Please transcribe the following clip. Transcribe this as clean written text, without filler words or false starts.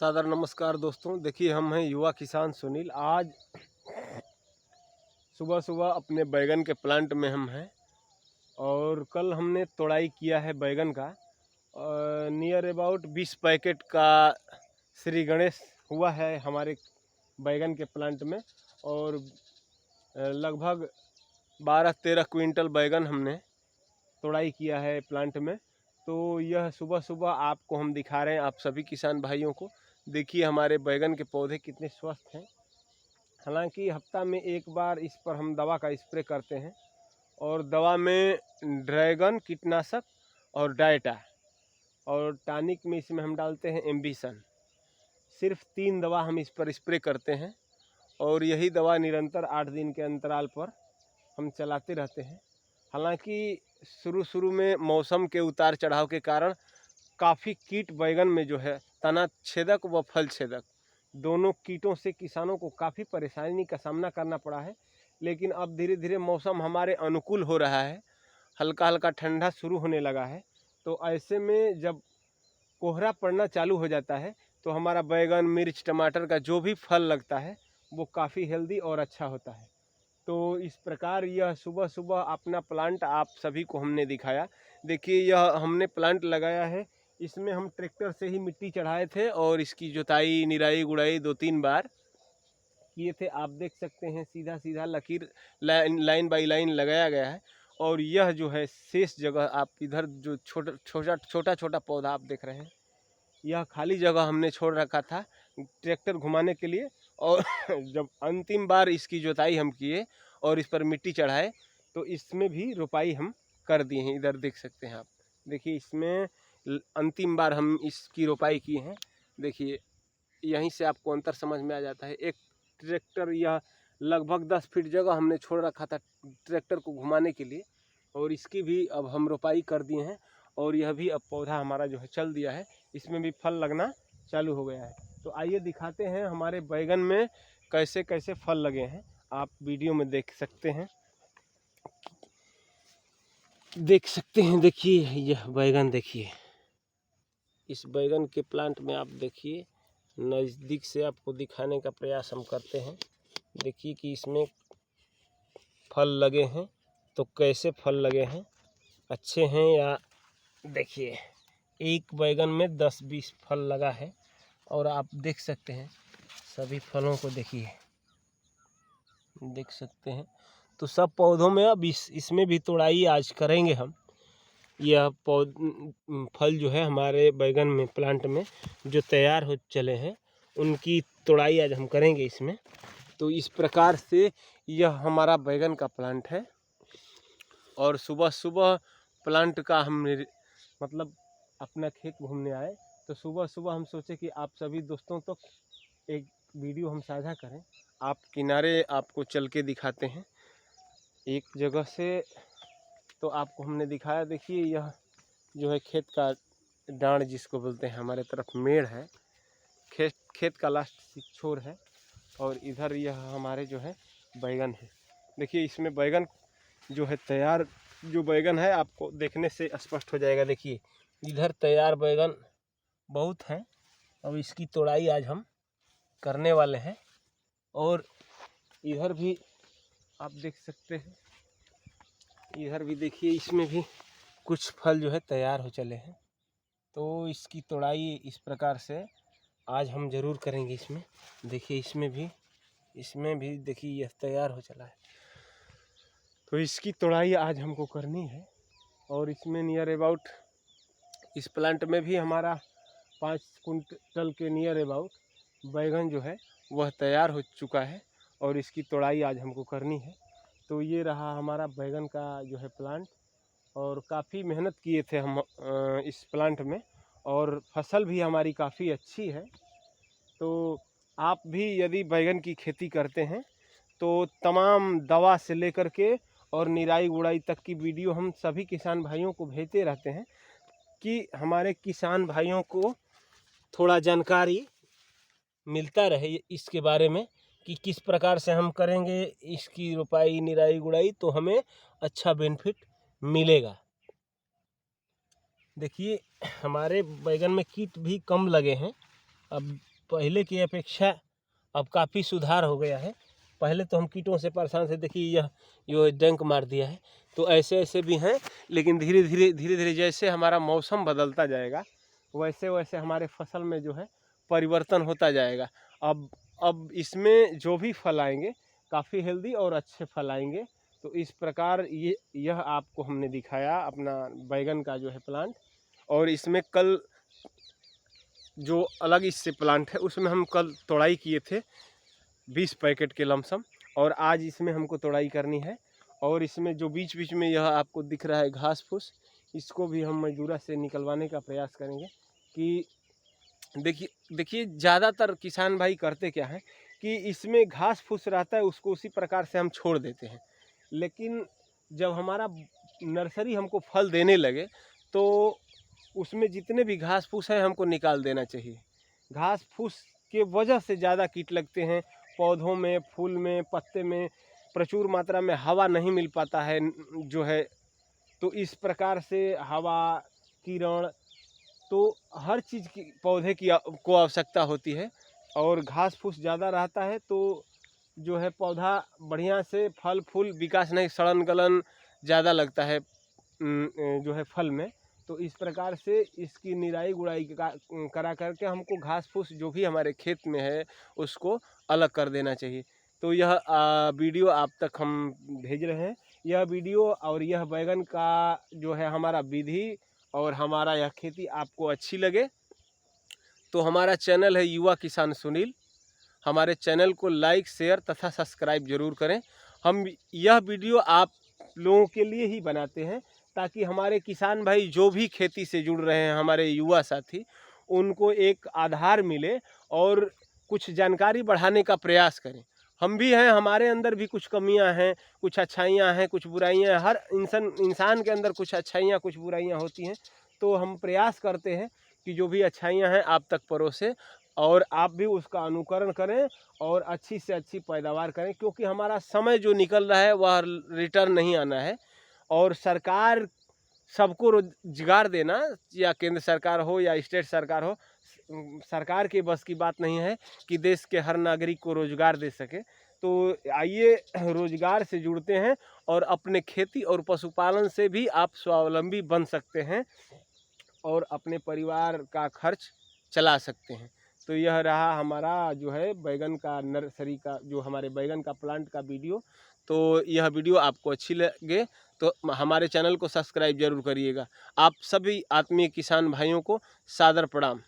सादर नमस्कार दोस्तों। देखिए हम हैं युवा किसान सुनील। आज सुबह सुबह अपने बैगन के प्लांट में हम हैं और कल हमने तोड़ाई किया है बैगन का। नियर अबाउट 20 पैकेट का श्री गणेश हुआ है हमारे बैगन के प्लांट में और लगभग 12-13 क्विंटल बैगन हमने तोड़ाई किया है प्लांट में। तो यह सुबह सुबह आपको हम दिखा रहे हैं, आप सभी किसान भाइयों को। देखिए हमारे बैगन के पौधे कितने स्वस्थ हैं। हालांकि हफ्ता में एक बार इस पर हम दवा का स्प्रे करते हैं और दवा में ड्रैगन कीटनाशक और डायटा और टॉनिक में इसमें हम डालते हैं एम्बिशन। सिर्फ 3 दवा हम इस पर स्प्रे करते हैं और यही दवा निरंतर 8 दिन के अंतराल पर हम चलाते रहते हैं। हालांकि शुरू में मौसम के उतार चढ़ाव के कारण काफ़ी कीट बैगन में जो है तना छेदक व फल छेदक दोनों कीटों से किसानों को काफ़ी परेशानी का सामना करना पड़ा है। लेकिन अब धीरे धीरे मौसम हमारे अनुकूल हो रहा है, हल्का हल्का ठंडा शुरू होने लगा है। तो ऐसे में जब कोहरा पड़ना चालू हो जाता है तो हमारा बैगन मिर्च टमाटर का जो भी फल लगता है वो काफ़ी हेल्दी और अच्छा होता है। तो इस प्रकार यह सुबह सुबह अपना प्लांट आप सभी को हमने दिखाया। देखिए यह हमने प्लांट लगाया है, इसमें हम ट्रैक्टर से ही मिट्टी चढ़ाए थे और इसकी जुताई निराई गुड़ाई 2-3 बार किए थे। आप देख सकते हैं सीधा सीधा लकीर लाइन बाई लाइन लगाया गया है। और यह जो है शेष जगह आप इधर जो छोटा छोटा पौधा आप देख रहे हैं, यह खाली जगह हमने छोड़ रखा था ट्रैक्टर घुमाने के लिए। और जब अंतिम बार इसकी जुताई हम किए और इस पर मिट्टी चढ़ाए तो इसमें भी रोपाई हम कर दिए हैं। इधर देख सकते हैं आप, देखिए इसमें अंतिम बार हम इसकी रोपाई की हैं। देखिए यहीं से आपको अंतर समझ में आ जाता है। एक ट्रैक्टर यह लगभग 10 फीट जगह हमने छोड़ रखा था ट्रैक्टर को घुमाने के लिए और इसकी भी अब हम रोपाई कर दिए हैं और यह भी अब पौधा हमारा जो है चल दिया है, इसमें भी फल लगना चालू हो गया है। तो आइए दिखाते हैं हमारे बैगन में कैसे कैसे फल लगे हैं। आप वीडियो में देख सकते हैं, देखिए यह बैगन, देखिए इस बैगन के प्लांट में आप देखिए, नज़दीक से आपको दिखाने का प्रयास हम करते हैं। देखिए कि इसमें फल लगे हैं तो कैसे फल लगे हैं, अच्छे हैं या। देखिए एक बैगन में 10-20 फल लगा है और आप देख सकते हैं सभी फलों को, देखिए देख सकते हैं। तो सब पौधों में अब इसमें भी तोड़ाई आज करेंगे हम। यह फल जो है हमारे बैगन में प्लांट में जो तैयार हो चले हैं उनकी तोड़ाई आज हम करेंगे इसमें। तो इस प्रकार से यह हमारा बैगन का प्लांट है और सुबह सुबह प्लांट का हम मतलब अपना खेत घूमने आए तो सुबह सुबह हम सोचे कि आप सभी दोस्तों तक एक वीडियो हम साझा करें। आप किनारे आपको चल के दिखाते हैं एक जगह से। तो आपको हमने दिखाया, देखिए यह जो है खेत का डांड जिसको बोलते हैं, हमारे तरफ मेड़ है, खेत का लास्ट छोर है और इधर यह हमारे जो है बैगन है। देखिए इसमें बैगन जो है तैयार, जो बैगन है आपको देखने से स्पष्ट हो जाएगा। देखिए इधर तैयार बैगन बहुत हैं। अब इसकी तोड़ाई आज हम करने वाले हैं और इधर भी आप देख सकते हैं, इधर भी देखिए इसमें भी कुछ फल जो है तैयार हो चले हैं। तो इसकी तोड़ाई इस प्रकार से आज हम ज़रूर करेंगे इसमें। देखिए इसमें भी देखिए यह तैयार हो चला है, तो इसकी तोड़ाई आज हमको करनी है। और इसमें नियर अबाउट इस प्लांट में भी हमारा 5 कुंटल के नियर अबाउट बैगन जो है वह तैयार हो चुका है और इसकी तोड़ाई आज हमको करनी है। तो ये रहा हमारा बैगन का जो है प्लांट और काफ़ी मेहनत किए थे हम इस प्लांट में और फसल भी हमारी काफ़ी अच्छी है। तो आप भी यदि बैगन की खेती करते हैं तो तमाम दवा से लेकर के और निराई गुड़ाई तक की वीडियो हम सभी किसान भाइयों को भेजते रहते हैं कि हमारे किसान भाइयों को थोड़ा जानकारी मिलता रहे इसके बारे में कि किस प्रकार से हम करेंगे इसकी रोपाई निराई गुड़ाई तो हमें अच्छा बेनिफिट मिलेगा। देखिए हमारे बैगन में कीट भी कम लगे हैं। अब पहले की अपेक्षा अब काफ़ी सुधार हो गया है। पहले तो हम कीटों से परेशान थे, देखिए यह डंक मार दिया है। तो ऐसे ऐसे भी हैं, लेकिन धीरे धीरे जैसे हमारा मौसम बदलता जाएगा वैसे वैसे हमारे फसल में जो है परिवर्तन होता जाएगा। अब इसमें जो भी फल आएंगे काफ़ी हेल्दी और अच्छे फल आएंगे। तो इस प्रकार यह आपको हमने दिखाया अपना बैगन का जो है प्लांट। और इसमें कल जो अलग इससे प्लांट है उसमें हम कल तोड़ाई किए थे 20 पैकेट के लमसम, और आज इसमें हमको तोड़ाई करनी है। और इसमें जो बीच बीच में यह आपको दिख रहा है घास फूस, इसको भी हम मजदूरा से निकलवाने का प्रयास करेंगे। कि देखिए ज़्यादातर किसान भाई करते क्या है कि इसमें घास फूस रहता है उसको उसी प्रकार से हम छोड़ देते हैं। लेकिन जब हमारा नर्सरी हमको फल देने लगे तो उसमें जितने भी घास फूस हैं हमको निकाल देना चाहिए। घास फूस के वजह से ज़्यादा कीट लगते हैं पौधों में, फूल में, पत्ते में। प्रचुर मात्रा में हवा नहीं मिल पाता है जो है, तो इस प्रकार से हवा, किरण, तो हर चीज़ की पौधे की को आवश्यकता होती है। और घास फूस ज़्यादा रहता है तो जो है पौधा बढ़िया से फल फूल विकास नहीं, सड़न गलन ज़्यादा लगता है जो है फल में। तो इस प्रकार से इसकी निराई गुड़ाई करा करके हमको घास फूस जो भी हमारे खेत में है उसको अलग कर देना चाहिए। तो यह वीडियो आप तक हम भेज रहे हैं। यह वीडियो और यह बैगन का जो है हमारा विधि और हमारा यह खेती आपको अच्छी लगे तो हमारा चैनल है युवा किसान सुनील, हमारे चैनल को लाइक, शेयर तथा सब्सक्राइब जरूर करें। हम यह वीडियो आप लोगों के लिए ही बनाते हैं ताकि हमारे किसान भाई जो भी खेती से जुड़ रहे हैं, हमारे युवा साथी, उनको एक आधार मिले और कुछ जानकारी बढ़ाने का प्रयास करें। हम भी हैं, हमारे अंदर भी कुछ कमियां हैं, कुछ अच्छाइयां हैं, कुछ बुराइयां हैं। हर इंसान के अंदर कुछ अच्छाइयां कुछ बुराइयां होती हैं। तो हम प्रयास करते हैं कि जो भी अच्छाइयां हैं आप तक परोसे और आप भी उसका अनुकरण करें और अच्छी से अच्छी पैदावार करें। क्योंकि हमारा समय जो निकल रहा है वह रिटर्न नहीं आना है। और सरकार सबको रोजगार देना, या केंद्र सरकार हो या स्टेट सरकार हो, सरकार के बस की बात नहीं है कि देश के हर नागरिक को रोजगार दे सके। तो आइए रोजगार से जुड़ते हैं और अपने खेती और पशुपालन से भी आप स्वावलंबी बन सकते हैं और अपने परिवार का खर्च चला सकते हैं। तो यह रहा हमारा जो है बैगन का नर्सरी का, जो हमारे बैगन का प्लांट का वीडियो। तो यह वीडियो आपको अच्छी लगे तो हमारे चैनल को सब्सक्राइब जरूर करिएगा। आप सभी आत्मीय किसान भाइयों को सादर प्रणाम।